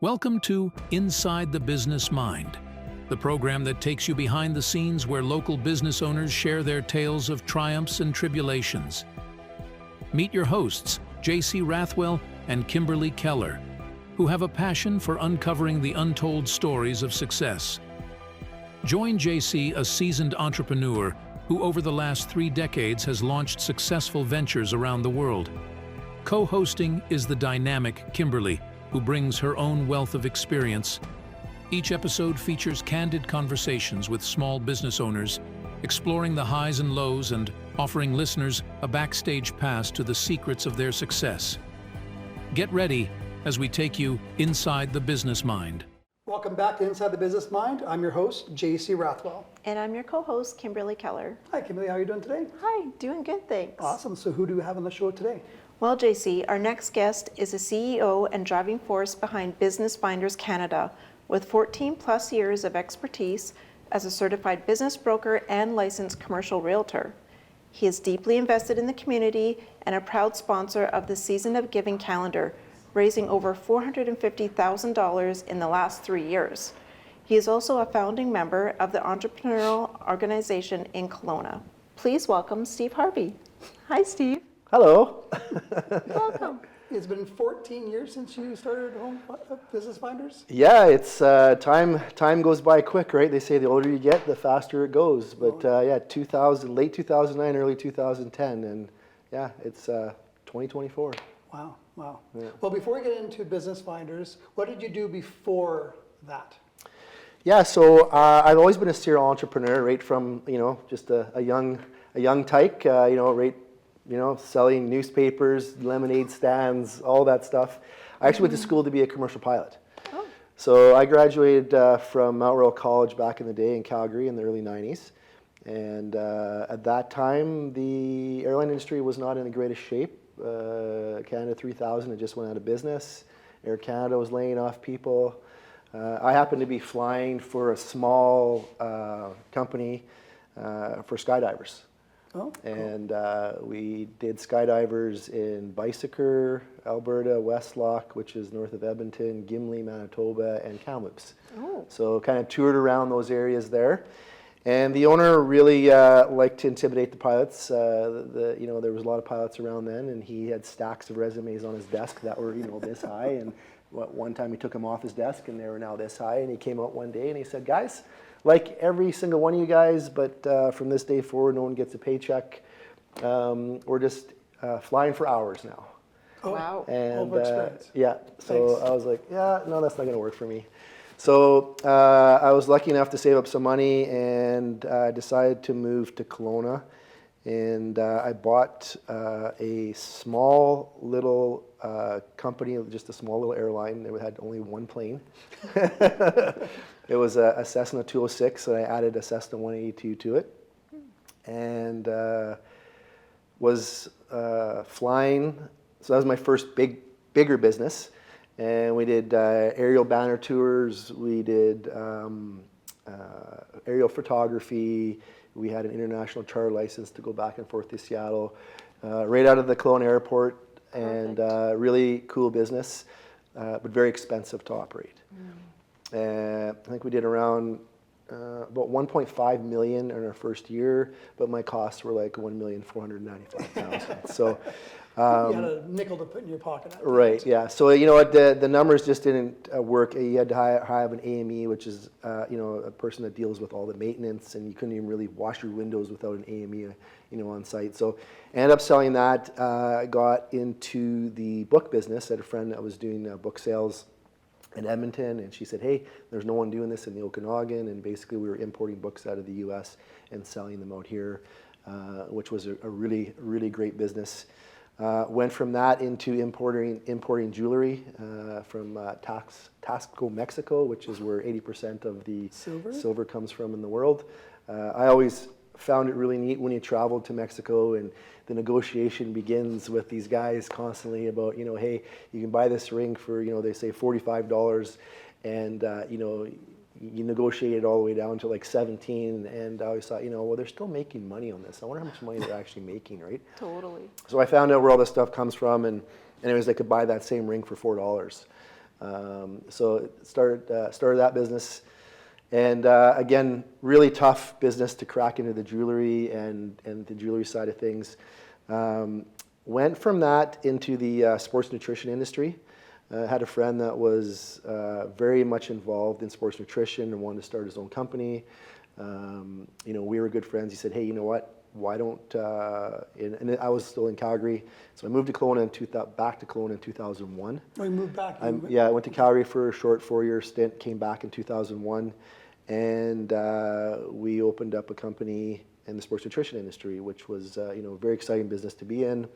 Welcome to Inside the Business Mind, the program that takes you behind the scenes where local business owners share their tales of triumphs and tribulations. Meet your hosts, J.C. Rathwell and Kimberly Keller, who have a passion for uncovering the untold stories of success. Join J.C., a seasoned entrepreneur who over the last 3 decades has launched successful ventures around the world. Co-hosting is the dynamic Kimberly, who brings her own wealth of experience. Each episode features candid conversations with small business owners, exploring the highs and lows and offering listeners a backstage pass to the secrets of their success. Get ready as we take you inside the business mind. Welcome back to Inside the Business Mind. I'm your host, J.C. Rathwell. And I'm your co-host, Kimberly Keller. Hi, Kimberly. How are you doing today? Hi, doing good, thanks. Awesome. So who do we have on the show today? Well, JC, our next guest is a CEO and driving force behind Business Finders Canada, with 14 plus years of expertise as a certified business broker and licensed commercial realtor. He is deeply invested in the community and a proud sponsor of the Season of Giving calendar, raising over $450,000 in the last 3 years. He is also a founding member of the entrepreneurial organization in Kelowna. Please welcome Steve Harvey. Hi, Steve. Hello. Welcome. It's been 14 years since you started Home Business Finders? Yeah, it's time goes by quick, right? They say the older you get, the faster it goes. But yeah, late 2009, early 2010, and yeah, it's 2024. Wow. Yeah. Well, before we get into Business Finders, what did you do before that? Yeah, so I've always been a serial entrepreneur, right from just a young tyke, selling newspapers, lemonade stands, all that stuff. I actually went to school to be a commercial pilot. Oh. So I graduated from Mount Royal College back in the day in Calgary in the early 90s. And at that time, the airline industry was not in the greatest shape. Canada 3000 had just went out of business. Air Canada was laying off people. I happened to be flying for a small company for skydivers. Oh, cool. And we did skydivers in Bicyker, Alberta, Westlock, which is north of Edmonton, Gimli, Manitoba, and Kamloops. Oh. So kind of toured around those areas there. And the owner really liked to intimidate the pilots. There was a lot of pilots around then, and he had stacks of resumes on his desk that were this high. And one time he took them off his desk, and they were now this high. And he came out one day and he said, "Guys, like every single one of you guys, but from this day forward, no one gets a paycheck. We're just flying for hours now." Oh, Wow. And overexperience. yeah, so Thanks. I was like, yeah, no, that's not going to work for me. So I was lucky enough to save up some money and decided to move to Kelowna. And I bought a small little company, just a small little airline. They had only one plane. It was a Cessna 206, and I added a Cessna 182 to it. And was flying. So that was my first bigger business. And we did aerial banner tours. We did aerial photography. We had an international charter license to go back and forth to Seattle, right out of the Kelowna airport. And really cool business, but very expensive to operate. I think we did around about 1.5 million in our first year, but my costs were like 1,495,000. So. You had a nickel to put in your pocket. Right, yeah. So the numbers just didn't work. You had to have an AME, which is a person that deals with all the maintenance, and you couldn't even really wash your windows without an AME on site. So I ended up selling that. Got into the book business. I had a friend that was doing book sales in Edmonton, and she said, "Hey, there's no one doing this in the Okanagan," and basically we were importing books out of the U.S. and selling them out here, which was a really, really great business. Went from that into importing jewelry from Taxco, Mexico, which is where 80% of the silver comes from in the world. I always found it really neat when you traveled to Mexico and the negotiation begins with these guys constantly about, hey, you can buy this ring for, they say $45, and you negotiate it all the way down to like 17, and I always thought, well, they're still making money on this. I wonder how much money they're actually making, right? Totally. So I found out where all this stuff comes from, and anyways, I could buy that same ring for $4. So started that business, and again, really tough business to crack into the jewelry and the jewelry side of things. Went from that into the sports nutrition industry. Had a friend that was very much involved in sports nutrition and wanted to start his own company. We were good friends. He said, "Hey, you know what? Why don't?" And I was still in Calgary, so I moved to Kelowna back to Kelowna in 2001. Oh, you moved back? I went to Calgary for a short 4-year stint. Came back in 2001, and we opened up a company in the sports nutrition industry, which was a very exciting business to be in.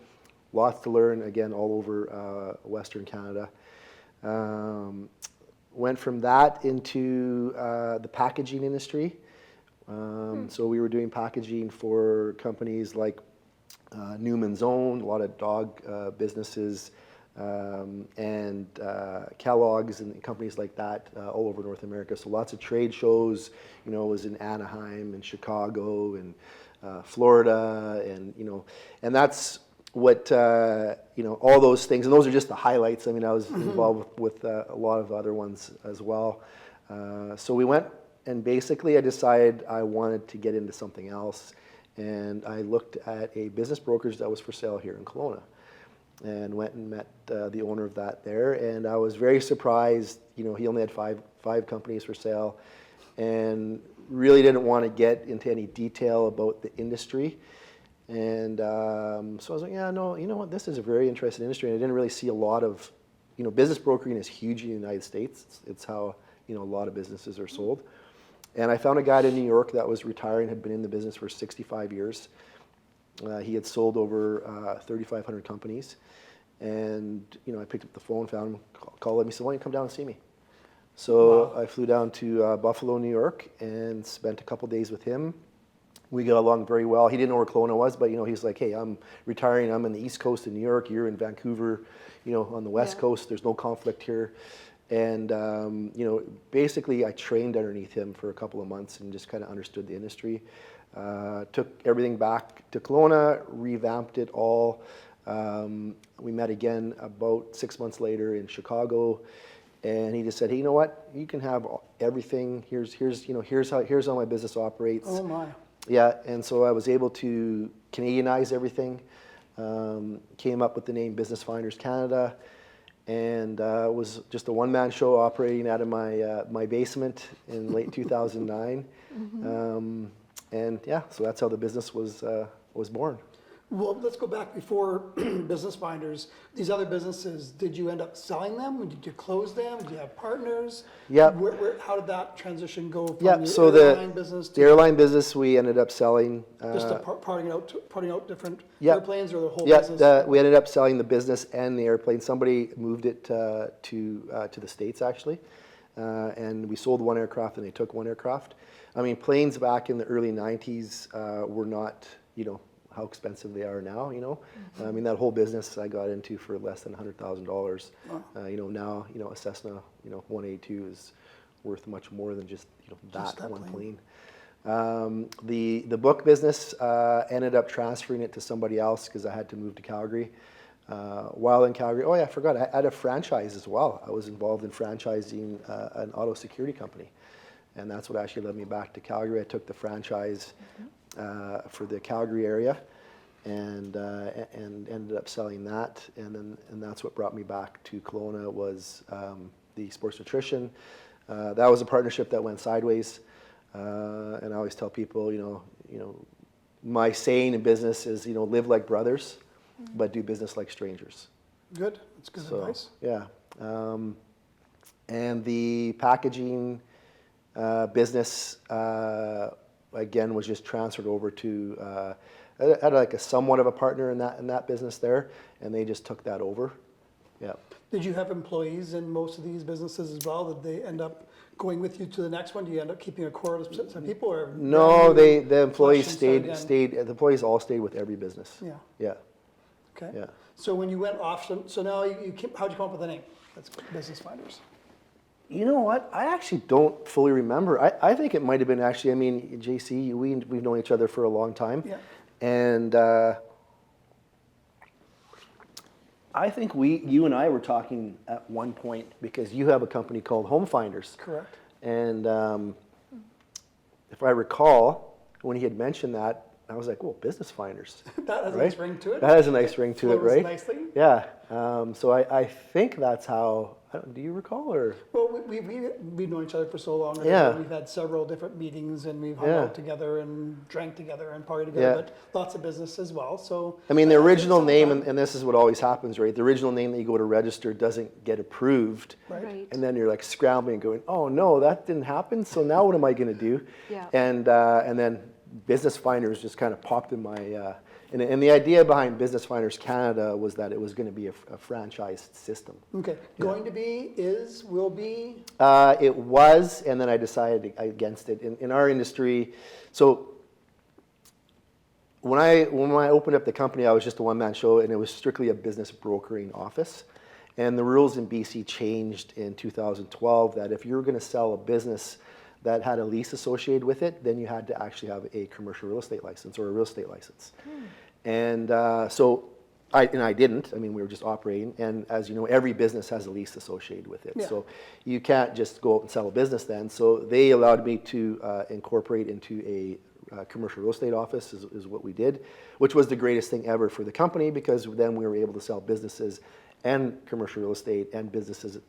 Lots to learn, again, all over Western Canada. Went from that into the packaging industry. So we were doing packaging for companies like Newman's Own, a lot of dog businesses, and Kellogg's and companies like that all over North America. So lots of trade shows. It was in Anaheim and Chicago and Florida, and that's what all those things. And those are just the highlights. I mean, I was involved with a lot of other ones as well. So we went. And basically, I decided I wanted to get into something else, and I looked at a business brokerage that was for sale here in Kelowna, and went and met the owner of that there, and I was very surprised. He only had five companies for sale, and really didn't want to get into any detail about the industry, and so I was like, yeah, no, you know what, this is a very interesting industry, and I didn't really see a lot of, business brokering is huge in the United States. It's how a lot of businesses are sold. And I found a guy in New York that was retiring, had been in the business for 65 years. He had sold over 3,500 companies. And, I picked up the phone, found him, called him. He said, why don't you come down and see me? So wow. I flew down to Buffalo, New York, and spent a couple days with him. We got along very well. He didn't know where Kelowna was, but, he's like, hey, I'm retiring. I'm in the East Coast of New York. You're in Vancouver, on the West Coast. There's no conflict here. And, basically I trained underneath him for a couple of months and just kind of understood the industry. Took everything back to Kelowna, revamped it all. We met again about 6 months later in Chicago, and he just said, hey, you know what? You can have everything. Here's how my business operates. Oh my. Yeah, and so I was able to Canadianize everything. Came up with the name Business Finders Canada. And it was just a one-man show operating out of my basement in late 2009. And yeah, so that's how the business was born. Well, let's go back before Business Finders. These other businesses, did you end up selling them? Did you close them? Did you have partners? Yeah. How did that transition go from so airline business to the airline business we ended up selling. just parting out different Yep. airplanes, or the whole business? Yeah, we ended up selling the business and the airplane. Somebody moved it to the States, actually. And we sold one aircraft and they took one aircraft. I mean, planes back in the early 90s were not, how expensive they are now, I mean, that whole business I got into for less than $100,000. Wow. Now, a Cessna, 182 is worth much more than just, that one plane. The book business ended up transferring it to somebody else because I had to move to Calgary. While in Calgary, I forgot, I had a franchise as well. I was involved in franchising an auto security company. And that's what actually led me back to Calgary. I took the franchise for the Calgary area, and ended up selling that, and that's what brought me back to Kelowna was the sports nutrition. That was a partnership that went sideways, and I always tell people, my saying in business is, live like brothers, but do business like strangers. Good, that's good advice. Yeah, and the packaging business. Again, was just transferred over to, I had like a somewhat of a partner in that business there, and they just took that over. Yeah. Did you have employees in most of these businesses as well? Did they end up going with you to the next one? Do you end up keeping a core of some people? Or no, the employees stayed. The employees all stayed with every business. Yeah. Yeah. Okay. Yeah. So when you went off, so now how'd you come up with the name? That's Business Finders. You know what? I actually don't fully remember. I think it might have been actually, I mean, JC, we've known each other for a long time. Yeah. And I think you and I were talking at one point because you have a company called Home Finders. Correct. And if I recall, when he had mentioned that, I was like, well, Business Finders. That has a right? nice ring to it. That has a nice ring to it, Flows right? nicely. Yeah. So I think that's how, do you recall or? Well, we've known each other for so long. Yeah. We've had several different meetings and we've hung Yeah. out together and drank together and partied together, Yeah. but lots of business as well. So I mean, the original sounds name, fun. and this is what always happens, right? The original name that you go to register doesn't get approved. Right. And then you're like scrambling going, oh no, that didn't happen. So now what am I going to do? Yeah. And then Business Finders just kind of popped in my, and the idea behind Business Finders Canada was that it was going to be a franchised system. Okay, going to be, will be? It was, and then I decided against it. In our industry, so when I opened up the company, I was just a one-man show, and it was strictly a business brokering office. And the rules in BC changed in 2012 that if you were going to sell a business that had a lease associated with it, then you had to actually have a commercial real estate license or a real estate license. And so I didn't. I mean, we were just operating. And as you know, every business has a lease associated with it. Yeah. So you can't just go out and sell a business then. So they allowed me to incorporate into a commercial real estate office is what we did, which was the greatest thing ever for the company because then we were able to sell businesses and commercial real estate and businesses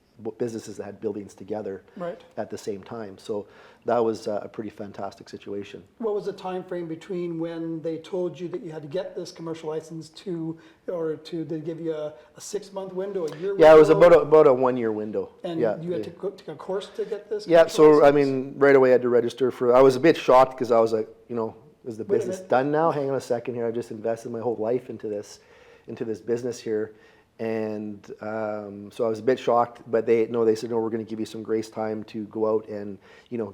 that had buildings together Right. at the same time. So that was a pretty fantastic situation. What was the time frame between when they told you that you had to get this commercial license did they give you a 6-month window, a year window? Yeah, it was about a 1 year window. And yeah, you had to take a course to get this? Yeah, commercial so I license? mean, right away I had to register for. I was a bit shocked because I was like, is the Wait a business minute. done now? Hang on a second here. I just invested my whole life into this business here, and so I was a bit shocked. But they said no, we're going to give you some grace time to go out and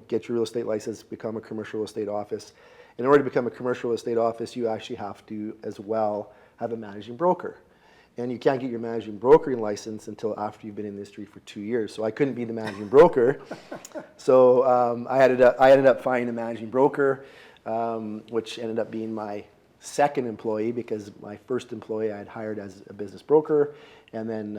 get your real estate license, become a commercial real estate office. In order to become a commercial real estate office, you actually have to as well have a managing broker. And you can't get your managing brokering license until after you've been in the industry for 2 years. So I couldn't be the managing broker. So I ended up finding a managing broker, which ended up being my second employee because my first employee I had hired as a business broker. And then,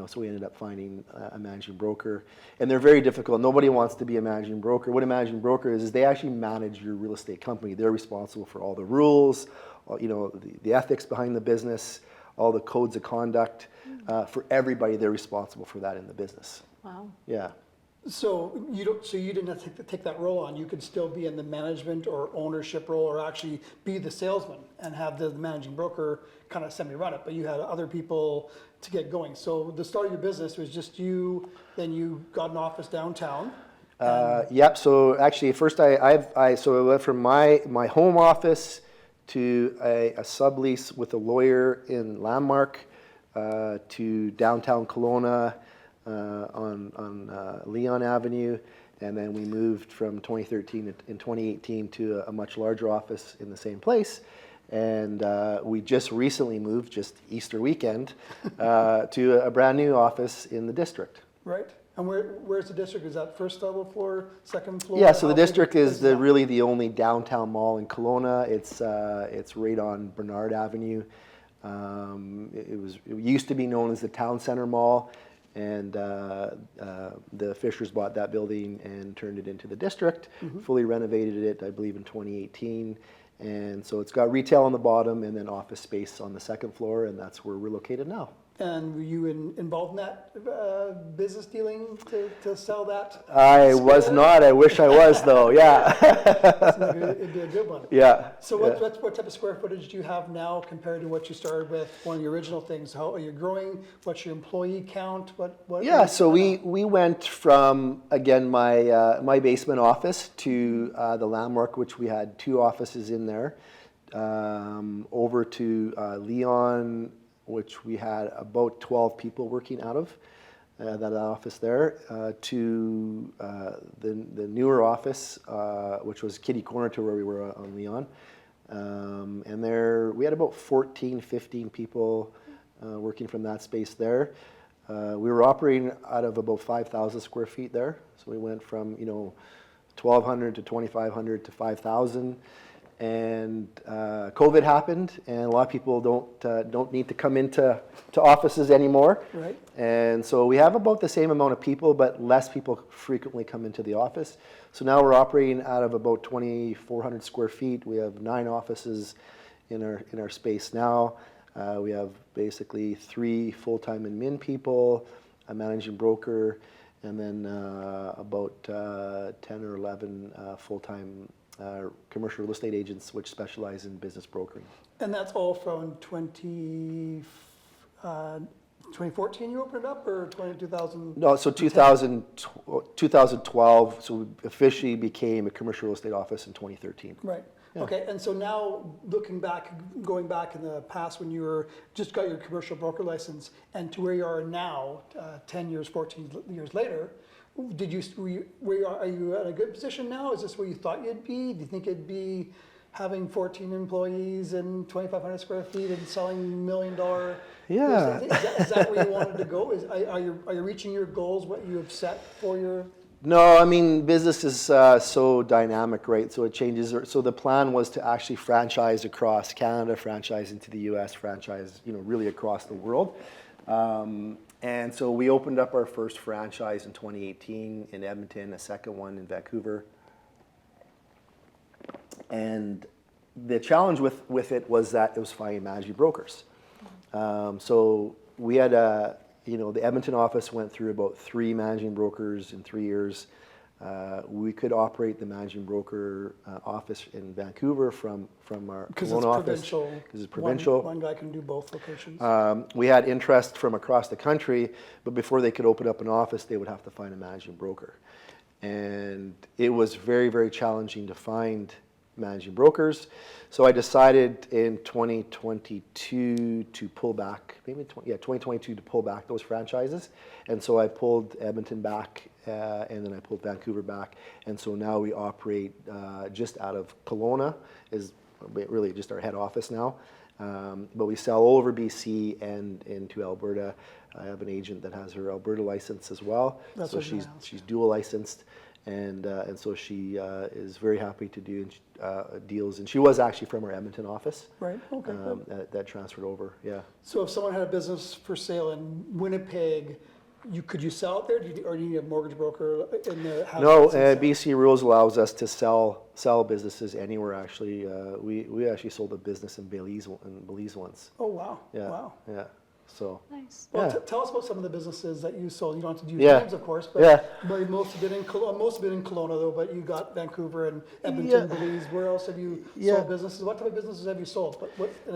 so we ended up finding a managing broker. And they're very difficult. Nobody wants to be a managing broker. What a managing broker is they actually manage your real estate company. They're responsible for all the rules, the ethics behind the business, all the codes of conduct. For everybody, they're responsible for that in the business. Wow. Yeah. So you didn't have to take that role on. You could still be in the management or ownership role, or actually be the salesman and have the managing broker kind of semi-run it. But you had other people to get going. So the start of your business was just you. Then you got an office downtown. Yep. So actually, first I went from my home office to a sublease with a lawyer in Landmark to downtown Kelowna. On Leon Avenue, and then we moved from 2013 in 2018 to a much larger office in the same place, and we just recently moved, just Easter weekend, to a brand new office in the district. Right. And where's the district? Is that first level floor, second floor? Yeah, so the How big district is that? really the only downtown mall in Kelowna. It's right on Bernard Avenue. It used to be known as the Town Center Mall. And the Fishers bought that building and turned it into the district, fully renovated it, I believe, in 2018. And so it's got retail on the bottom and then office space on the second floor, and that's where we're located now. And were you involved in that business dealing to sell that? I was not. I wish I was, though. Yeah. It'd be a good one. Yeah. So what type of square footage do you have now compared to what you started with, one of the original things? How are you growing? What's your employee count? What? Yeah, so we went from, again, my basement office to the Landmark, which we had 2 offices in there, over to Leon, which we had about 12 people working out of that office there, to the newer office, which was kitty corner to where we were on Leon. And there we had about 14, 15 people working from that space there. We were operating out of about 5,000 square feet there. So we went from 1,200 to 2,500 to 5,000. and COVID happened, and a lot of people don't need to come into offices anymore. Right. And so we have about the same amount of people, but less people frequently come into the office. So now we're operating out of about 2,400 square feet. We have 9 offices in our space now. We have basically 3 full-time admin people, a managing broker, and then about 10 or 11 full-time commercial real estate agents which specialize in business brokering. And that's all from 2014 you opened up, or 2000? No, so 2012, so we officially became a commercial real estate office in 2013. Right. Yeah. Okay, and so now going back in the past when you just got your commercial broker license and to where you are now, 10 years, 14 years later, are you at a good position now? Is this where you thought you'd be? Do you think it'd be having 14 employees and 2,500 square feet and selling $1 million? Yeah. Is that where you wanted to go? Are you reaching your goals, what you have set for your? No, I mean, business is so dynamic, right? So it changes. So the plan was to actually franchise across Canada, franchise into the US, franchise, really across the world. And so we opened up our first franchise in 2018 in Edmonton, a second one in Vancouver. And the challenge with it was that it was finding managing brokers. So we had the Edmonton office went through about 3 managing brokers in 3 years. We could operate the managing broker office in Vancouver from our Kelowna office. Because it's provincial. One guy can do both locations. We had interest from across the country, but before they could open up an office, they would have to find a managing broker. And it was very, very challenging to find managing brokers. So I decided in 2022 to pull back, 2022 to pull back those franchises. And so I pulled Edmonton back, and then I pulled Vancouver back. And so now we operate just out of Kelowna, is really just our head office now. But we sell all over BC and into Alberta. I have an agent that has her Alberta license as well. That's so she's dual licensed. And so she is very happy to do deals, and she was actually from our Edmonton office. Right. Okay. That transferred over. Yeah. So if someone had a business for sale in Winnipeg, could you sell it there, or do you need a mortgage broker in the house? No, BC rules allows us to sell businesses anywhere. Actually, we actually sold a business in Belize once. Oh wow. Yeah. Wow. Yeah. So. Nice. Well, Yeah. tell us about some of the businesses that you sold. You don't have to use Yeah. names, of course, but, Yeah. but most have been in Kelowna, though. But you got Vancouver and Edmonton, Yeah. Belize. Where else have you Yeah. sold businesses? What type of businesses have you sold?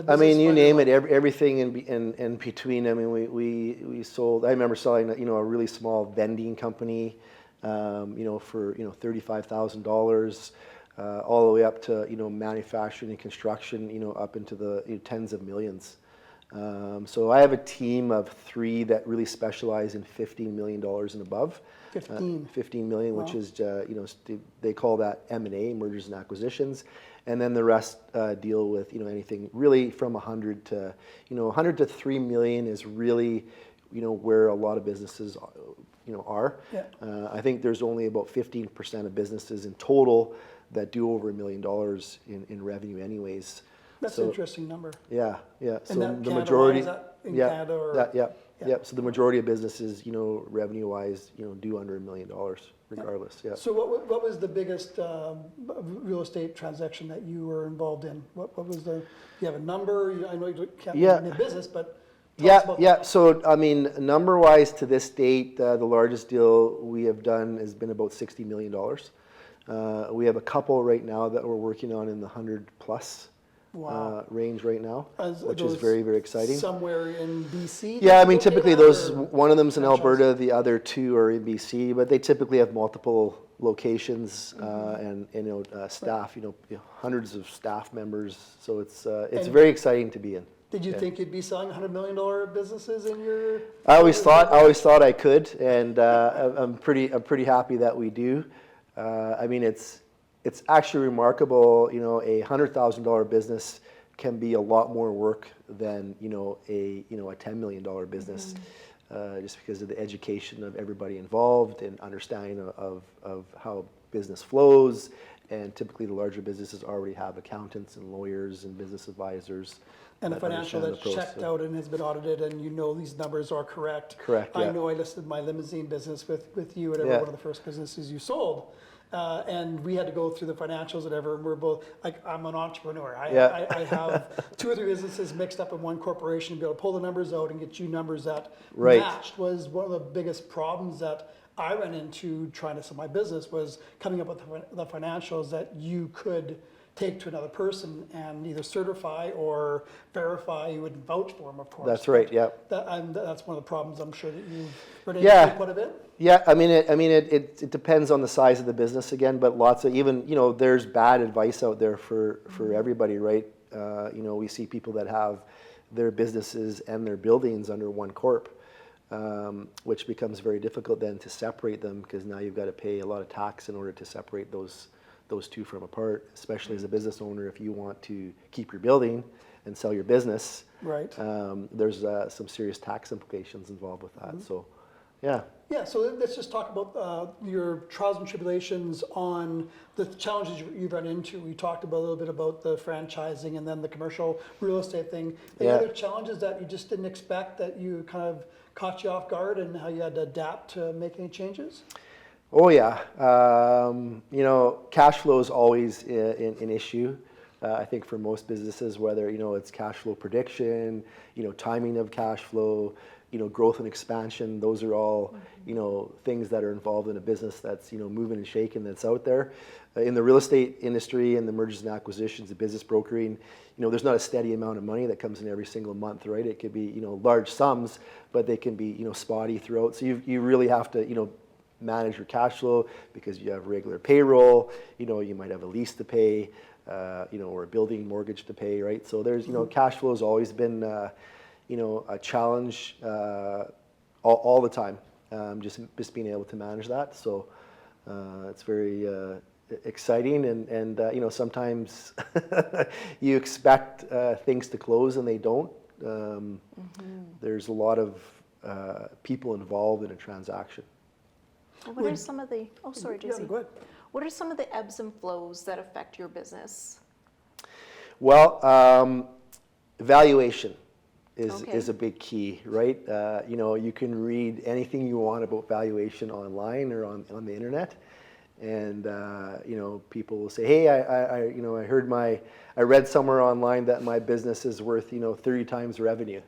I mean, you name it, everything in between. I mean, we sold. I remember selling a really small vending company, for $35,000, all the way up to manufacturing and construction, up into the tens of millions. So I have a team of 3 that really specialize in $15 million and above. 15 million, Wow. which is they call that M&A, mergers and acquisitions, and then the rest deal with anything really from 100 to 3 million is really where a lot of businesses are. Yeah. I think there's only about 15% of businesses in total that do over $1 million in revenue, anyways. That's an interesting number. Yeah, yeah. So And that the Canada-wise, majority, is that in yeah, Canada or? yeah. Yeah. So the majority of businesses, revenue-wise, do under $1 million, regardless. Yeah. So what was the biggest real estate transaction that you were involved in? What was do you have a number? I know you can't name a business, but tell us about that. So I mean, number-wise, to this date, the largest deal we have done has been about $60 million. We have a couple right now that we're working on in the 100+ Wow. range right now, which is those very, very exciting. Somewhere in BC? Yeah, I mean, that's typically located, or one of them's in franchise? Alberta, the other 2 are in BC, but they typically have multiple locations and staff, hundreds of staff members. So it's And- very exciting to be in. Did you think you'd be selling $100 million businesses in your? I always thought I could, and I'm pretty happy that we do. I mean, it's actually remarkable. A $100,000 business can be a lot more work than a $10 million business, just because of the education of everybody involved and understanding of how business flows And typically the larger businesses already have accountants and lawyers and business advisors. And a that financial understand that's the checked process. out and has been audited, and you know these numbers are correct. Correct, I yeah. know I listed my limousine business with you at every Yeah. one of the first businesses you sold. And we had to go through the financials and whatever, and we're both, like, I'm an entrepreneur. Yeah. I have 2 or 3 businesses mixed up in one corporation, be able to pull the numbers out and get you numbers that Right. matched was one of the biggest problems that I ran into trying to sell my business, was coming up with the financials that you could take to another person and either certify or verify. You would vouch for them, of course. That's right, but yeah. that's one of the problems I'm sure that you've run Yeah. into quite a bit. Yeah, it depends on the size of the business again, but lots of even, there's bad advice out there for everybody, right? We see people that have their businesses and their buildings under one corp, which becomes very difficult then to separate them, because now you've got to pay a lot of tax in order to separate those two from apart, especially as a business owner. If you want to keep your building and sell your business, Right. There's some serious tax implications involved with that. So, yeah. Yeah, so let's just talk about your trials and tribulations on the challenges you've run into. We talked a little bit about the franchising and then the commercial real estate thing. Any Yeah. other challenges that you just didn't expect that you kind of caught you off guard, and how you had to adapt to make any changes? Oh yeah, cash flow is always an issue. I think for most businesses, whether it's cash flow prediction, timing of cash flow, growth and expansion. Those are all things that are involved in a business that's moving and shaking, that's out there. In the real estate industry and the mergers and acquisitions, the business brokering, there's not a steady amount of money that comes in every single month, right? It could be large sums, but they can be spotty throughout. So you really have to manage your cash flow, because you have regular payroll, you might have a lease to pay, or a building mortgage to pay, right? So there's, cash flow has always been, a challenge all the time, just being able to manage that. So it's very exciting, and sometimes you expect things to close and they don't. There's a lot of people involved in a transaction. What are some of the, sorry, Yeah, JC. go ahead. What are some of the ebbs and flows that affect your business? Well, valuation is Okay. a big key, right? You can read anything you want about valuation online or on the internet, and people will say, "Hey, I read somewhere online that my business is worth 30 times revenue,"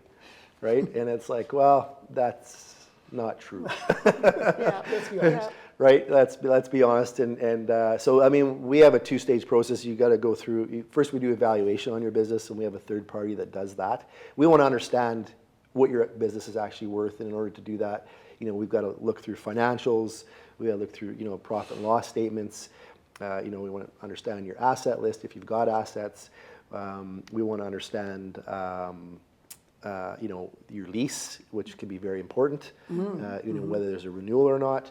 right? And it's like, well, that's not true. Yeah. Let's be honest. Right, let's be honest, and so we have a 2-stage process. You got to go through. First, we do evaluation on your business, and we have a third party that does that. We want to understand what your business is actually worth, and in order to do that, we've got to look through financials. We got to look through profit and loss statements. We want to understand your asset list if you've got assets. We want to understand your lease, which can be very important. Whether there's a renewal or not.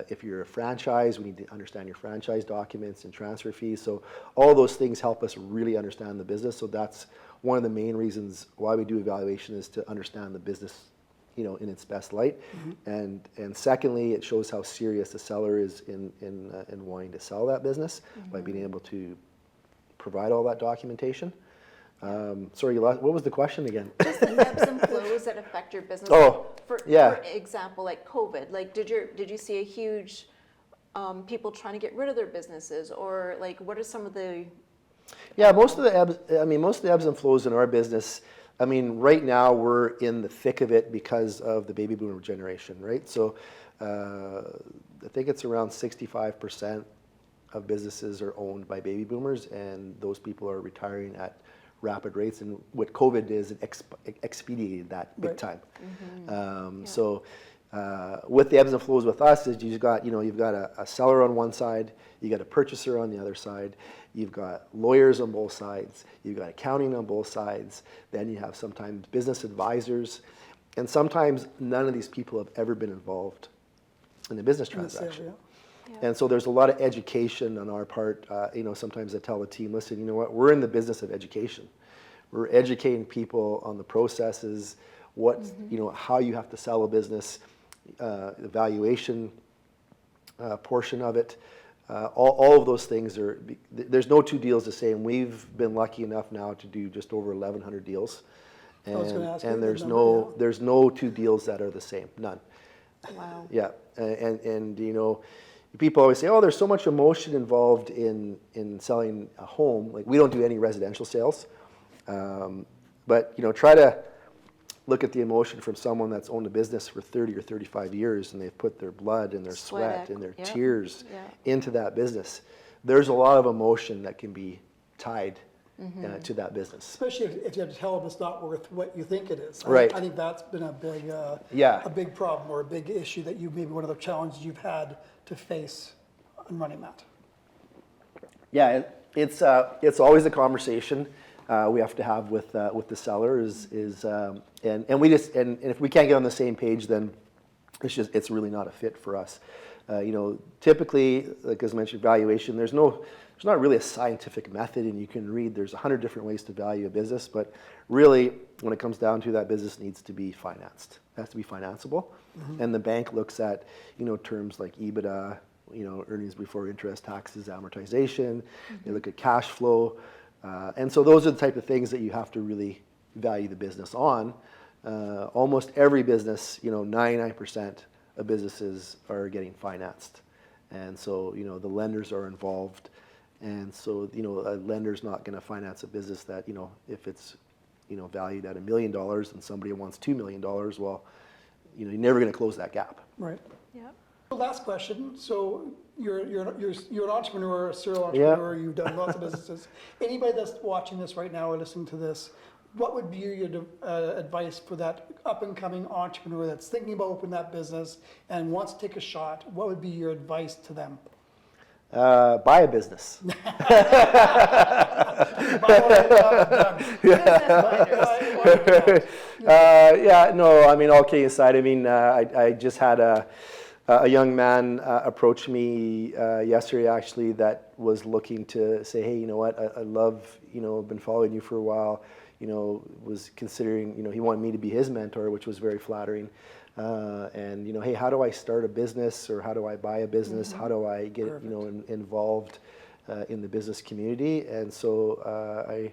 If you're a franchise, we need to understand your franchise documents and transfer fees. So all those things help us really understand the business. So that's one of the main reasons why we do evaluation, is to understand the business, in its best light. And secondly, it shows how serious the seller is in wanting to sell that business by being able to provide all that documentation. Sorry, what was the question again? Just the ebbs and flows that affect your business. Oh, for yeah. example, like COVID. Like, did you see a huge people trying to get rid of their businesses, or like what are some of the? Yeah, most of the ebbs and flows in our business. Right now we're in the thick of it because of the baby boomer generation, right? So I think it's around 65% of businesses are owned by baby boomers, and those people are retiring at rapid rates. And what COVID is, it expedited that big time. So with the ebbs and flows with us is you've got a seller on one side, you got a purchaser on the other side, you've got lawyers on both sides, you've got accounting on both sides, then you have sometimes business advisors, and sometimes none of these people have ever been involved in a business transaction. Yeah. And so there's a lot of education on our part. Sometimes I tell the team, listen, you know what, we're in the business of education. We're educating people on the processes, how you have to sell a business, the valuation portion of it, All of those things there's no two deals the same. We've been lucky enough now to do just over 1,100 deals. I was gonna ask you And the there's number, there's no two deals that are the same, none. Wow. Yeah, and you know, people always say, oh, there's so much emotion involved in selling a home. Like, we don't do any residential sales, but you know, try to look at the emotion from someone that's owned a business for 30 or 35 years, and they've put their blood and their sweat and their tears into that business. There's a lot of emotion that can be tied to that business. Especially if you have to tell them it's not worth what you think it is. Right. I think that's been a big, Yeah. a big problem or a big issue that maybe one of the challenges you've had to face in running that. Yeah, it's always a conversation we have to have with the seller and we just and if we can't get on the same page, then it's really not a fit for us. You know, typically, like as I mentioned, valuation. There's not really a scientific method, and you can read. There's 100 different ways to value a business, but really, when it comes down to, that business needs to be financed. It has to be financeable, and the bank looks at, you know, terms like EBITDA, you know, earnings before interest, taxes, amortization. They look at cash flow, and so those are the type of things that you have to really value the business on. Almost every business, you know, 99% of businesses are getting financed, and so, you know, the lenders are involved. And so, you know, a lender's not going to finance a business that, you know, if it's, you know, valued at $1 million and somebody wants $2 million, well, you know, you're never going to close that gap. Right. Yeah. So last question. So you're an entrepreneur, a serial entrepreneur. You've done lots of businesses. Anybody that's watching this right now or listening to this, what would be your advice for that up-and-coming entrepreneur that's thinking about opening that business and wants to take a shot? What would be your advice to them? Buy a business. Yeah, no, I mean, all kidding aside, I mean, I just had a young man approach me yesterday, actually, that was looking to say, hey, you know what, I love, you know, been following you for a while, you know, was considering, you know, he wanted me to be his mentor, which was very flattering. And, you know, hey, how do I start a business, or how do I buy a business? How do I get, you know, involved in the business community? And so I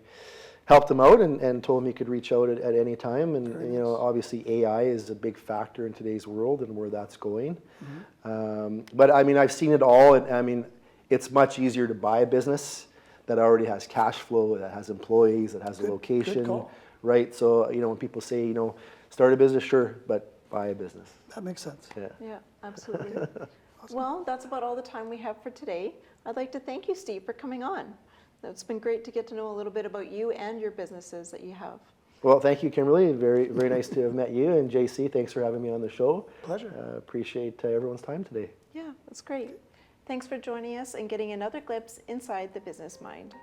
helped him out and told him he could reach out at any time. And, you know, obviously AI is a big factor in today's world and where that's going. But I mean, I've seen it all. And I mean, it's much easier to buy a business that already has cash flow, that has employees, that has a location, right? So, you know, when people say, you know, start a business, sure, but buy a business. That makes sense. Yeah, absolutely. Well, that's about all the time we have for today. I'd like to thank you, Steve, for coming on. It's been great to get to know a little bit about you and your businesses that you have. Well, thank you, Kimberly. Very, very nice to have met you. And JC, thanks for having me on the show. Pleasure. Appreciate everyone's time today. Yeah, that's great. Thanks for joining us and getting another glimpse inside the business mind.